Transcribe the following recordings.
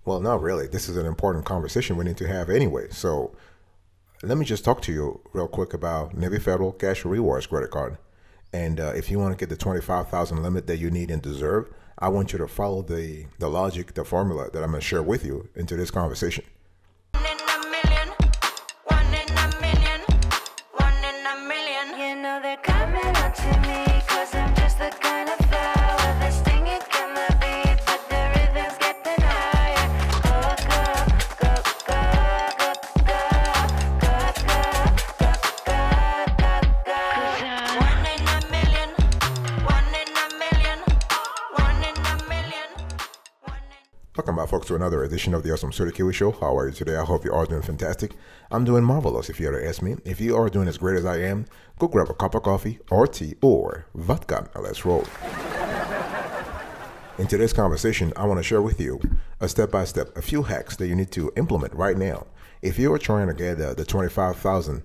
Well, not really. This is an important conversation we need to have anyway. So let me just talk to you real quick about Navy Federal Cash Rewards credit card. And if you want to get the 25,000 limit that you need and deserve, I want you to follow the logic, the formula that I'm going to share with you into this conversation. One in a million, one in a million, one in a million. You know they're coming up to me, cause I'm just the kind of flower that's stinging in the beat, but the rhythm's getting higher. Go, go, go, go, go, go, go, go, go, go. One in a million, one in a million, one in a million, one in. Welcome back, folks, to another edition of the Awesome Sir Kiwi Show. How are you today? I hope you are doing fantastic. I'm doing marvelous, if you ever ask me. If you are doing as great as I am, go grab a cup of coffee or tea or vodka and let's roll. In today's conversation, I want to share with you a step-by-step, a few hacks that you need to implement right now. If you are trying to get the 25,000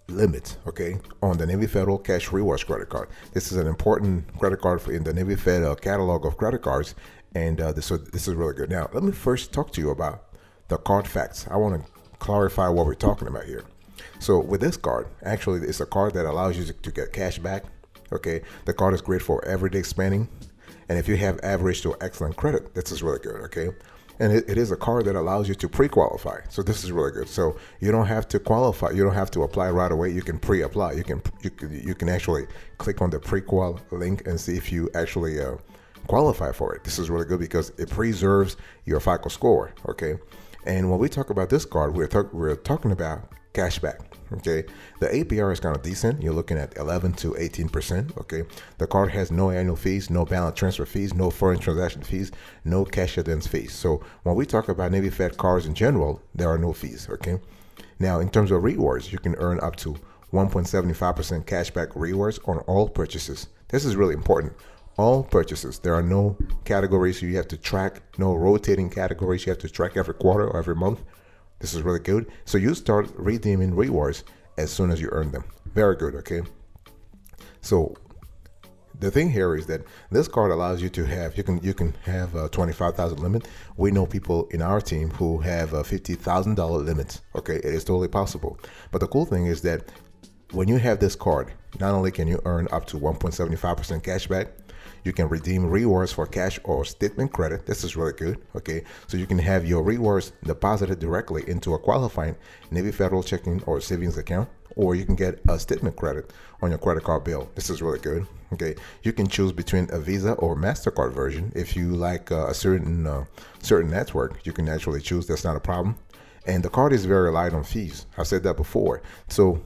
limit, okay, on the Navy Federal Cash Rewards credit card. This is an important credit card in the Navy Fed catalog of credit cards, and this is really good. Now, let me first talk to you about the card facts. I want to clarify what we're talking about here. So with this card, actually, it's a card that allows you to get cash back, okay? The card is great for everyday spending, and if you have average to excellent credit, this is really good, okay? And it is a card that allows you to pre-qualify. So this is really good. So you don't have to qualify. You don't have to apply right away. You can pre-apply. You can actually click on the pre-qual link and see if you actually qualify for it. This is really good because it preserves your FICO score, okay? And when we talk about this card, we're talking about cashback, okay? The APR is kind of decent. You're looking at 11 to 18%, okay? The card has no annual fees, no balance transfer fees, no foreign transaction fees, no cash advance fees. So when we talk about Navy Fed cards in general, there are no fees, okay? Now, in terms of rewards, you can earn up to 1.75% cashback rewards on all purchases. This is really important. All purchases. There are no categories you have to track, no rotating categories you have to track every quarter or every month. This is really good. So you start redeeming rewards as soon as you earn them. Very good, okay? So the thing here is that this card allows you to have, you can have a 25,000 limit. We know people in our team who have a $50,000 limits, okay? It is totally possible. But the cool thing is that when you have this card, not only can you earn up to 1.75% cash back, you can redeem rewards for cash or statement credit. This is really good, okay? So you can have your rewards deposited directly into a qualifying Navy Federal checking or savings account, or you can get a statement credit on your credit card bill. This is really good, okay? You can choose between a Visa or MasterCard version. If you like a certain network, you can actually choose. That's not a problem. And the card is very light on fees. I've said that before. So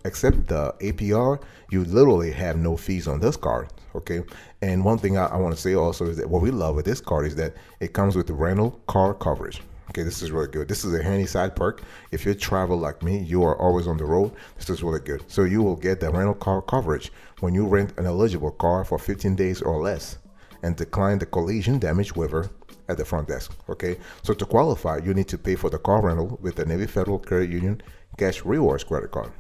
except the APR, you literally have no fees on this card, okay? And one thing I want to say also is that what we love with this card is that it comes with the rental car coverage. Okay, this is really good. This is a handy side perk. If you travel like me, you are always on the road. This is really good. So you will get the rental car coverage when you rent an eligible car for 15 days or less and decline the collision damage waiver at the front desk, okay? So to qualify, you need to pay for the car rental with the Navy Federal Credit Union Cash Rewards credit card.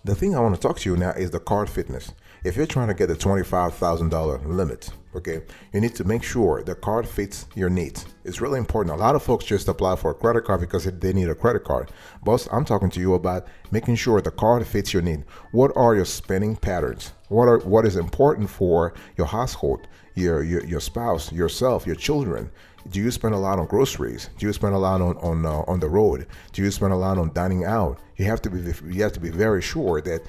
The thing I want to talk to you now is the card fitness. If you're trying to get the $25,000 limit, okay, you need to make sure the card fits your needs. It's really important. A lot of folks just apply for a credit card because they need a credit card. But I'm talking to you about making sure the card fits your need. What are your spending patterns? What is important for your household, your spouse, yourself, your children? Do you spend a lot on groceries? Do you spend a lot on the road? Do you spend a lot on dining out? You have to be very sure that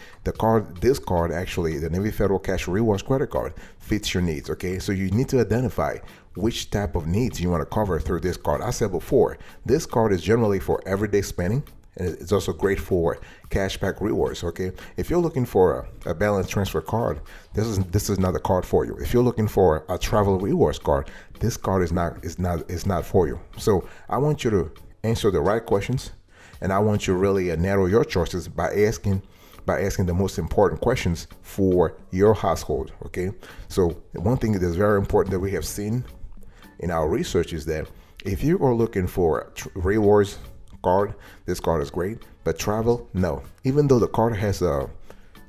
this card actually, the Navy Federal Cash Rewards credit card, fits your needs. Okay, so you need to identify which type of needs you want to cover through this card. I said before, this card is generally for everyday spending, and it's also great for cashback rewards. Okay, if you're looking for a balance transfer card, this is not the card for you. If you're looking for a travel rewards card, this card is not for you. So I want you to answer the right questions, and I want you to really narrow your choices by asking the most important questions for your household. Okay, so one thing that is very important that we have seen in our research is that if you are looking for rewards card, this card is great, but travel, no. Even though the card has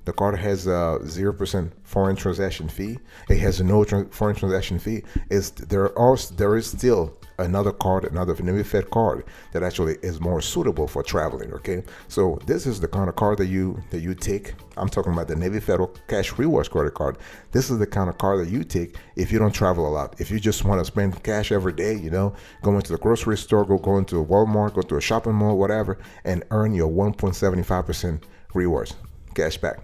The card has a 0% foreign transaction fee. It has no foreign transaction fee. There is still another card, another Navy Fed card that actually is more suitable for traveling. Okay, so this is the kind of card that you take. I'm talking about the Navy Federal Cash Rewards credit card. This is the kind of card that you take if you don't travel a lot. If you just want to spend cash every day, you know, going to the grocery store, go into a Walmart, go to a shopping mall, whatever, and earn your 1.75% rewards cash back.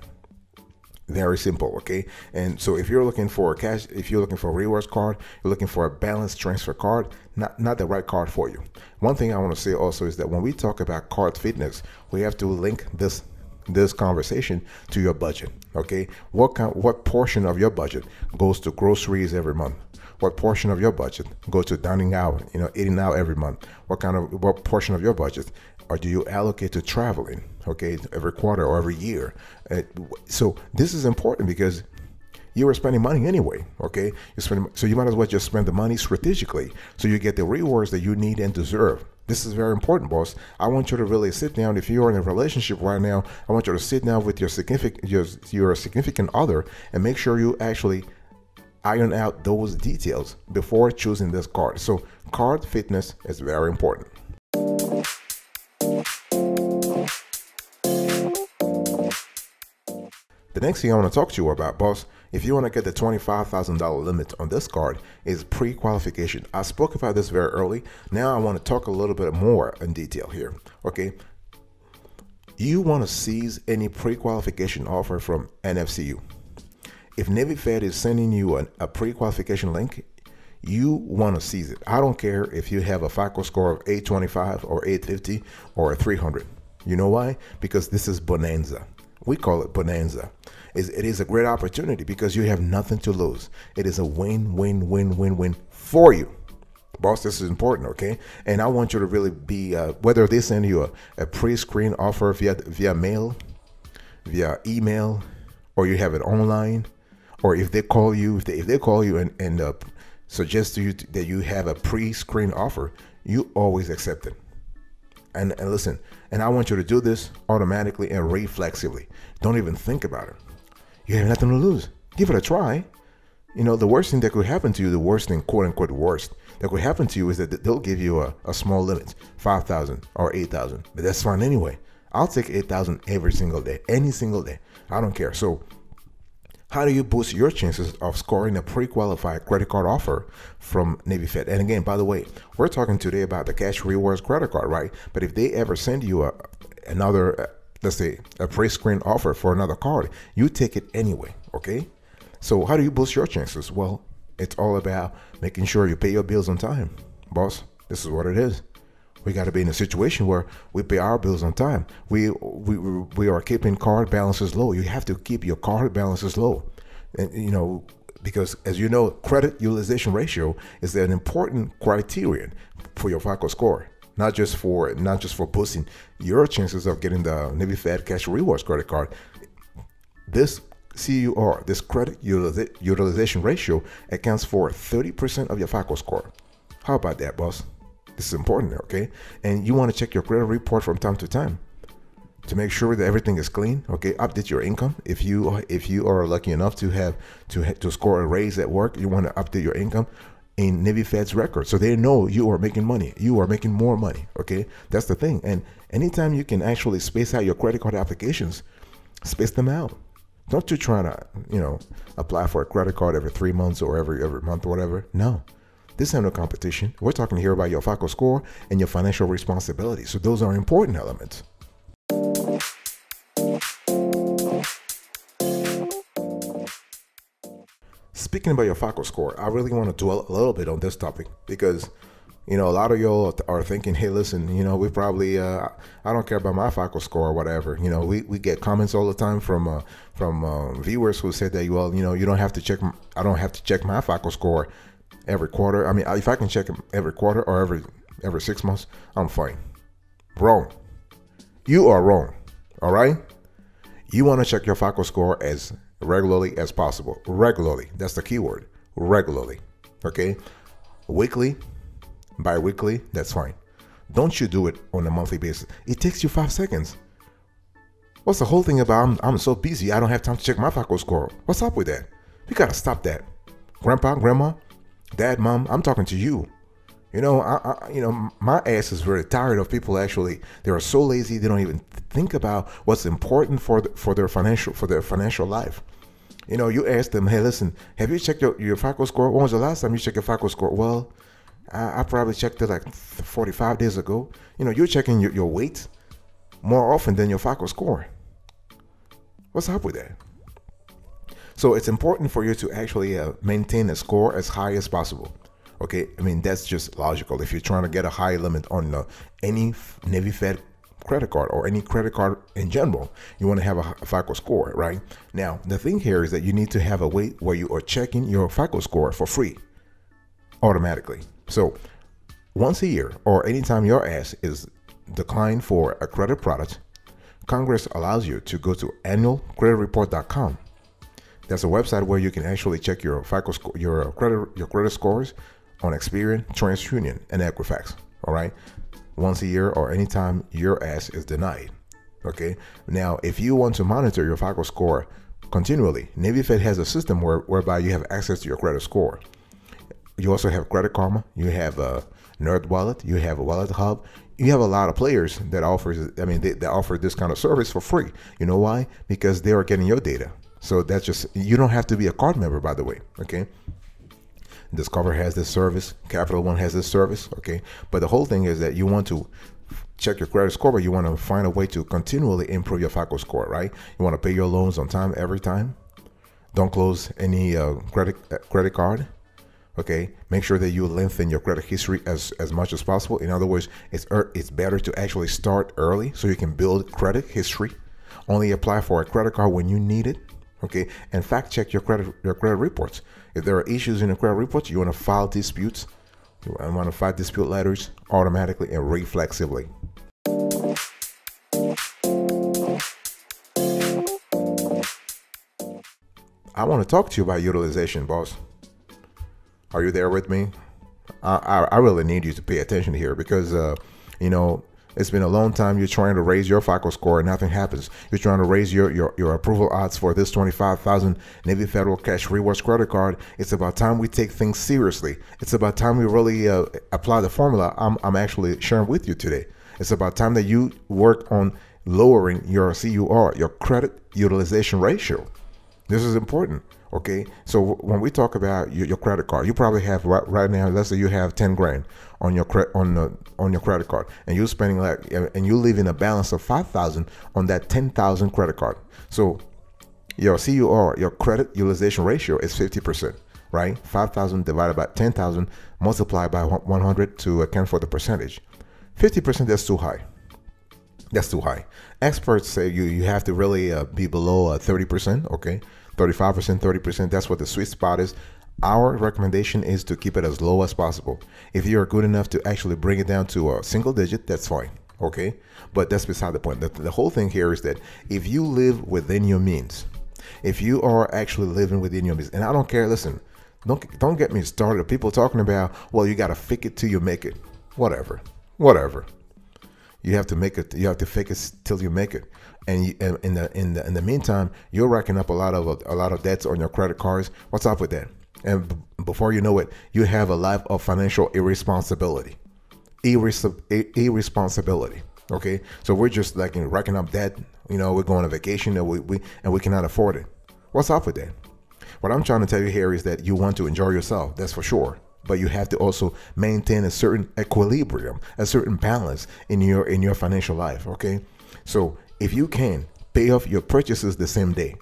Very simple. Okay, and so if you're looking for cash, if you're looking for a rewards card, you're looking for a balanced transfer card, not the right card for you. One thing I want to say also is that when we talk about card fitness, we have to link this conversation to your budget. Okay, what portion of your budget goes to groceries every month? What portion of your budget goes to dining out, you know, eating out every month? What portion of your budget or do you allocate to traveling, okay, every quarter or every year? So this is important because you are spending money anyway, okay? So you might as well just spend the money strategically so you get the rewards that you need and deserve. This is very important, boss. I want you to really sit down. If you're in a relationship right now, I want you to sit down with your significant other and make sure you actually iron out those details before choosing this card. So card fitness is very important. The next thing I want to talk to you about, boss, if you want to get the $25,000 limit on this card, is pre-qualification. I spoke about this very early. Now I want to talk a little bit more in detail here. Okay, you want to seize any pre-qualification offer from NFCU. If Navy Fed is sending you a pre-qualification link, you want to seize it. I don't care if you have a FICO score of 825 or 850 or 300. You know why? Because this is bonanza. We call it bonanza. It is a great opportunity because you have nothing to lose. It is a win-win-win-win-win for you. Boss, this is important, okay? And I want you to really be, whether they send you a pre-screen offer via mail, via email, or you have it online, or if they call you, if they call you and suggest to you that you have a pre-screen offer, you always accept it. And listen, and I want you to do this automatically and reflexively. Don't even think about it. You have nothing to lose. Give it a try. You know, the worst thing that could happen to you, the worst thing, quote unquote, worst that could happen to you is that they'll give you a small limit, 5,000 or 8,000. But that's fine anyway. I'll take 8,000 every single day, any single day. I don't care. So how do you boost your chances of scoring a pre-qualified credit card offer from Navy Fed? And again, by the way, we're talking today about the Cash Rewards credit card, right? But if they ever send you another, let's say, a pre-screen offer for another card, you take it anyway, okay? So how do you boost your chances? Well, it's all about making sure you pay your bills on time. Boss, this is what it is. We got to be in a situation where we pay our bills on time. We are keeping card balances low. You have to keep your card balances low, and you know, because as you know, credit utilization ratio is an important criterion for your FICO score. Not just for boosting your chances of getting the Navy Fed Cash Rewards credit card. This CUR, this credit utilization ratio, accounts for 30% of your FICO score. How about that, boss? This is important, okay? And you want to check your credit report from time to time to make sure that everything is clean, okay? Update your income. If you are lucky enough to have to score a raise at work, you want to update your income in Navy Fed's record so they know you are making money. You are making more money, okay? That's the thing. And anytime you can actually space out your credit card applications, space them out. Don't you try to, you know, apply for a credit card every 3 months or every month or whatever. No. This is no competition. We're talking here about your FICO score and your financial responsibility. So those are important elements. Speaking about your FICO score, I really want to dwell a little bit on this topic because, you know, a lot of y'all are thinking, hey, listen, you know, we probably, I don't care about my FICO score or whatever. You know, we get comments all the time from viewers who said that, well, you know, you don't have to check, I don't have to check my FICO score every quarter. I mean, if I can check them every quarter or every 6 months, I'm fine. Wrong. You are wrong. All right. You want to check your FICO score as regularly as possible. Regularly. That's the key word. Regularly. Okay. Weekly, bi-weekly, that's fine. Don't you do it on a monthly basis. It takes you 5 seconds. What's the whole thing about I'm so busy I don't have time to check my FICO score? What's up with that? We gotta stop that. Grandpa, grandma, dad, mom, I'm talking to you. You know, my ass is very tired of people actually. They are so lazy they don't even think about what's important for their financial life. You know, you ask them, hey, listen, have you checked your FICO score? When was the last time you checked your FICO score? Well, I probably checked it like 45 days ago. You know, you're checking your weight more often than your FICO score. What's up with that? So it's important for you to actually maintain a score as high as possible. Okay, I mean, that's just logical. If you're trying to get a high limit on any Navy Fed credit card or any credit card in general, you want to have a FICO score, right? Now, the thing here is that you need to have a way where you are checking your FICO score for free automatically. So once a year or anytime your ass is declined for a credit product, Congress allows you to go to annualcreditreport.com. That's a website where you can actually check your FICO score, your credit scores on Experian, TransUnion, and Equifax. All right, once a year or anytime your ass is denied. Okay. Now, if you want to monitor your FICO score continually, Navy Fed has a system whereby you have access to your credit score. You also have Credit Karma. You have a Nerd Wallet. You have a Wallet Hub. You have a lot of players that they offer this kind of service for free. You know why? Because they are getting your data. So that's just, you don't have to be a card member, by the way. Okay. Discover has this service. Capital One has this service. Okay. But the whole thing is that you want to check your credit score, but you want to find a way to continually improve your FICO score, right? You want to pay your loans on time every time. Don't close any credit card. Okay, make sure that you lengthen your credit history as much as possible. In other words, it's better to actually start early so you can build credit history. Only apply for a credit card when you need it. Okay, and fact check your credit reports. If there are issues in your credit reports, you want to file disputes. You want to file dispute letters automatically and reflexively. I want to talk to you about utilization, boss. Are you there with me? I really need you to pay attention here because, you know, it's been a long time you're trying to raise your FICO score and nothing happens. You're trying to raise your approval odds for this 25,000 Navy Federal Cash Rewards credit card. It's about time we take things seriously. It's about time we really apply the formula I'm actually sharing with you today. It's about time that you work on lowering your CUR, your credit utilization ratio. This is important. Okay, so when we talk about your credit card, you probably have right now, let's say you have 10 grand on your credit card, and you're spending and you leaving a balance of 5,000 on that 10,000 credit card. So your CUR, your credit utilization ratio, is 50%, right? 5,000 divided by 10,000 multiplied by 100 to account for the percentage. 50%, that's too high. That's too high. Experts say you have to really be below 30%. Okay. 35%, 30%, that's what the sweet spot is. Our recommendation is to keep it as low as possible. If you're good enough to actually bring it down to a single digit, that's fine, okay? But that's beside the point. The whole thing here is that if you live within your means, if you are actually living within your means, and I don't care, listen, don't get me started. People talking about, well, you got to fake it till you make it. Whatever. You have to make it. You have to fake it till you make it. And in the meantime, you're racking up a lot of debts on your credit cards. What's up with that? And before you know it, you have a life of financial irresponsibility. Irresponsibility. Okay, so we're just like racking up debt. You know, we're going on vacation and we cannot afford it. What's up with that? What I'm trying to tell you here is that you want to enjoy yourself. That's for sure. But you have to also maintain a certain equilibrium, a certain balance in your financial life. Okay, so if you can pay off your purchases the same day,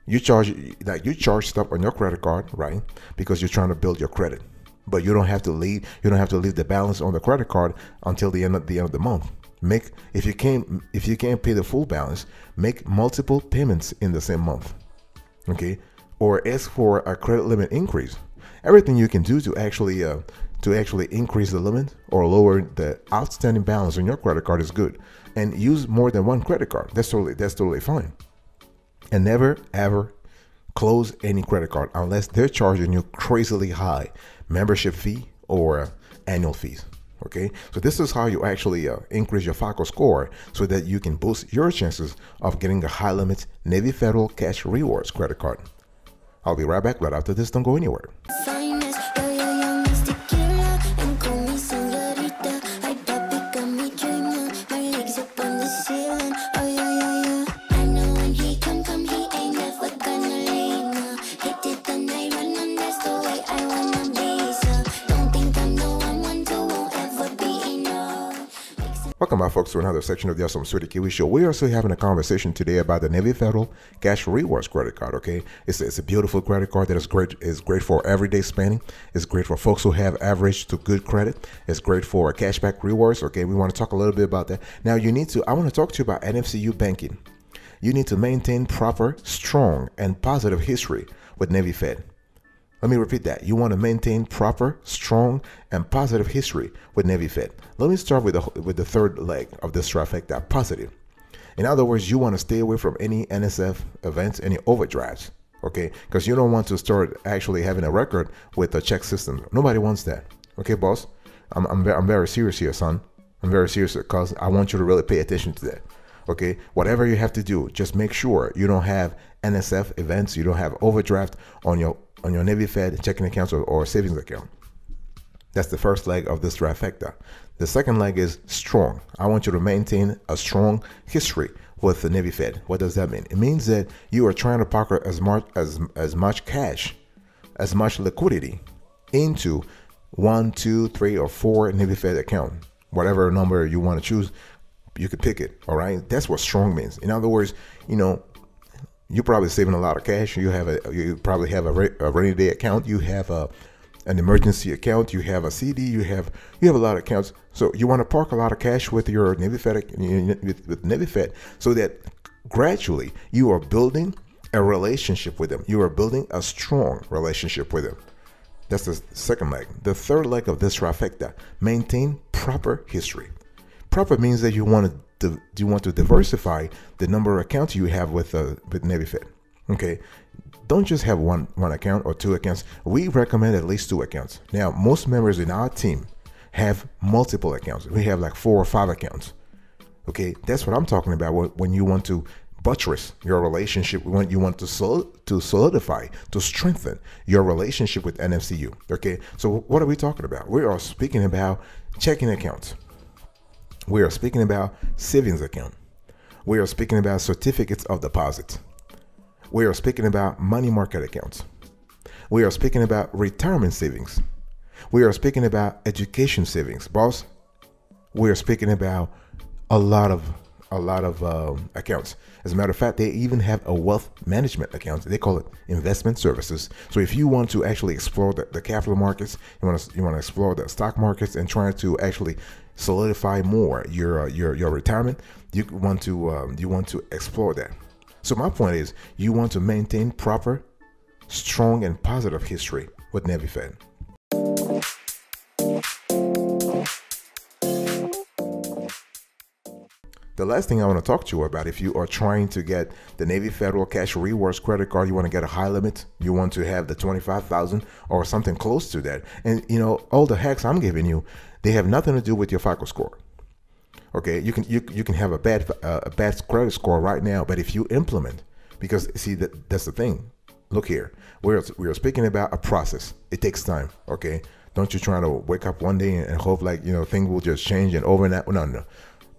you charge stuff on your credit card, right? Because you're trying to build your credit, but you don't have to leave the balance on the credit card until the end of the month. If you can't pay the full balance, make multiple payments in the same month. Okay, or ask for a credit limit increase. Everything you can do to actually increase the limit or lower the outstanding balance on your credit card is good. And use more than one credit card. That's totally fine. And never ever close any credit card unless they're charging you crazily high membership fee or annual fees. Okay, so this is how you actually increase your FICO score so that you can boost your chances of getting a high limit Navy Federal Cash Rewards credit card. I'll be right back right after this. Don't go anywhere. Welcome back, folks, to another section of the Awesome Sweetie Kiwi Show. We are still having a conversation today about the Navy Federal Cash Rewards credit card. Okay, it's a beautiful credit card that is great. It's great for everyday spending. It's great for folks who have average to good credit. It's great for cashback rewards. Okay, we want to talk a little bit about that. Now, I want to talk to you about NFCU banking. You need to maintain proper, strong, and positive history with Navy Fed. Let me repeat that. You want to maintain proper, strong, and positive history with Navy Fed. Let me start with the third leg of this trifecta, positive. In other words, you want to stay away from any NSF events, any overdrafts, okay? Because you don't want to start actually having a record with a check system. Nobody wants that, okay, boss? I'm very serious here, son. I'm very serious because I want you to really pay attention to that, okay? Whatever you have to do, just make sure you don't have NSF events, you don't have overdraft on your Navy Fed checking accounts or savings account. That's the first leg of this trifecta. The second leg is strong. I want you to maintain a strong history with the Navy Fed. What does that mean? It means that you are trying to pocket as much cash, as much liquidity into 1, 2, 3, or 4 Navy Fed account. Whatever number you want to choose, you can pick it. All right. That's what strong means. In other words, you're probably saving a lot of cash. You probably have a rainy day account. You have an emergency account. You have a CD. You have a lot of accounts. So you want to park a lot of cash with your Navy Fed with Navy Fed, so that gradually you are building a relationship with them. You are building a strong relationship with them. That's the second leg. The third leg of this trifecta: maintain proper history. Proper means that you want to diversify the number of accounts you have with Navy Fed. Okay, don't just have one account or 2 accounts. We recommend at least 2 accounts. Now, most members in our team have multiple accounts. We have like 4 or 5 accounts. Okay, that's what I'm talking about when you want to buttress your relationship, when you want to solidify, to strengthen your relationship with NFCU. Okay, so what are we talking about? We are speaking about checking accounts. We are speaking about savings account. We are speaking about certificates of deposit. We are speaking about money market accounts. We are speaking about retirement savings. We are speaking about education savings, boss. We are speaking about a lot of accounts. As a matter of fact, they even have a wealth management account. They call it investment services. So if you want to actually explore the capital markets, you want to explore the stock markets and try to actually solidify more your retirement, you want to explore that. So my point is, you want to maintain proper, strong, and positive history with Navy Fed. The last thing I want to talk to you about, if you are trying to get the Navy Federal Cash Rewards credit card, you want to get a high limit, you want to have the 25,000 or something close to that. And all the hacks I'm giving you, they have nothing to do with your FICO score. Okay, you can have a bad credit score right now, but if you implement, because see that's the thing. Look here, we are speaking about a process. It takes time. Okay, don't you try to wake up one day and hope like things will just change and overnight. No.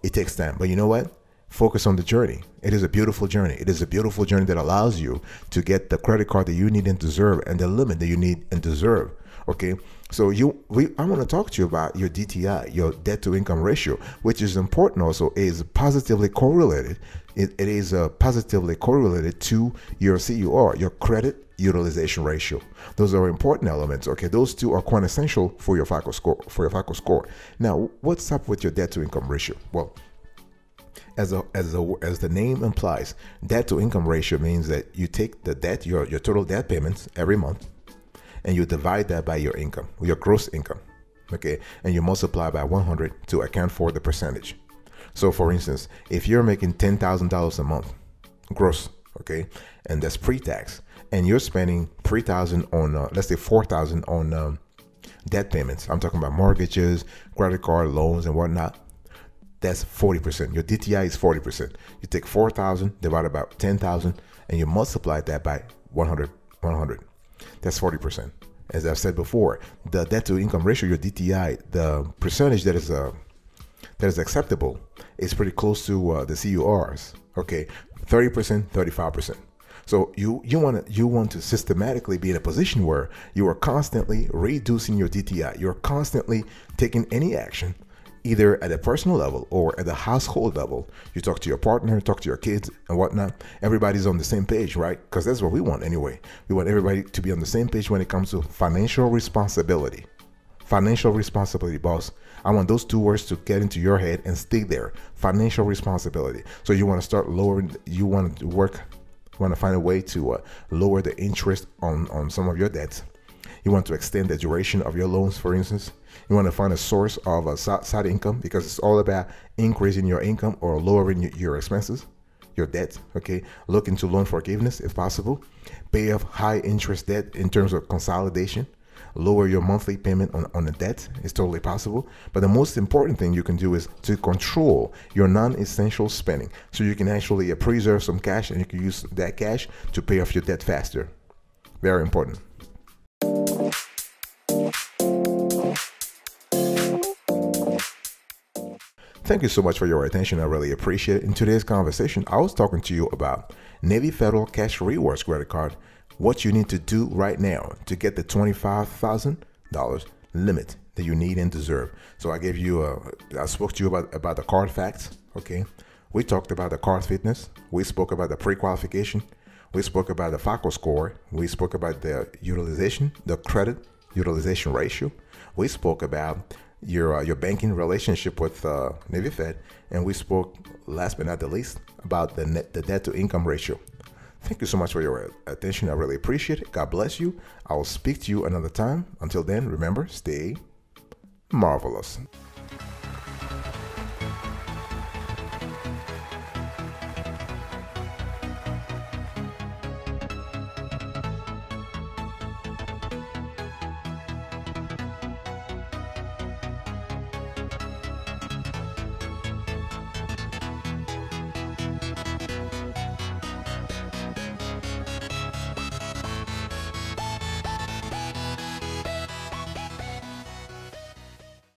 It takes time. But you know what? Focus on the journey. It is a beautiful journey. It is a beautiful journey that allows you to get the credit card that you need and deserve, and the limit that you need and deserve. Okay, so I want to talk to you about your DTI, your debt to income ratio, which is important. Also, is positively correlated. It is positively correlated to your CUR, your credit utilization ratio. Those are important elements. Okay, those two are quintessential for your FICO score. Now, what's up with your debt to income ratio? Well, as the name implies, debt to income ratio means that you take the debt, your total debt payments every month, and you divide that by your income, your gross income. Okay, and you multiply by 100 to account for the percentage. So, for instance, if you're making $10,000 a month gross, okay, and that's pre-tax, and you're spending $3,000 on, let's say $4,000 on debt payments, I'm talking about mortgages, credit card loans, and whatnot, that's 40%. Your DTI is 40%. You take 4,000 divided by 10,000 and you multiply that by 100. That's 40%. As I've said before, the debt to income ratio, your DTI, the percentage that is acceptable is pretty close to the CURs. Okay, 30%, 35%. So you want to systematically be in a position where you are constantly reducing your DTI. You're constantly taking any action, either at a personal level or at the household level. You talk to your partner, talk to your kids and whatnot. Everybody's on the same page, right? Because that's what we want anyway. We want everybody to be on the same page when it comes to financial responsibility. Financial responsibility, boss. I want those two words to get into your head and stay there. Financial responsibility. So you want to start lowering, you want to find a way to lower the interest on some of your debts. You want to extend the duration of your loans, for instance. You want to find a source of a side income, because it's all about increasing your income or lowering your expenses, your debt. Okay, look into loan forgiveness if possible. Pay off high interest debt in terms of consolidation. Lower your monthly payment on the debt is totally possible. But the most important thing you can do is to control your non-essential spending, so you can actually preserve some cash and you can use that cash to pay off your debt faster. Very important. Thank you so much for your attention. I really appreciate it. In today's conversation, I was talking to you about Navy Federal Cash Rewards credit card, what you need to do right now to get the $25,000 limit that you need and deserve. So I gave you I spoke to you about the card facts. Okay, we talked about the card fitness. We spoke about the pre-qualification. We spoke about the FICO Score. We spoke about the utilization, the credit utilization ratio. We spoke about your banking relationship with Navy Fed, and we spoke, last but not the least, about the debt to income ratio. Thank you so much for your attention. I really appreciate it. God bless you. I will speak to you another time. Until then, remember, stay marvelous.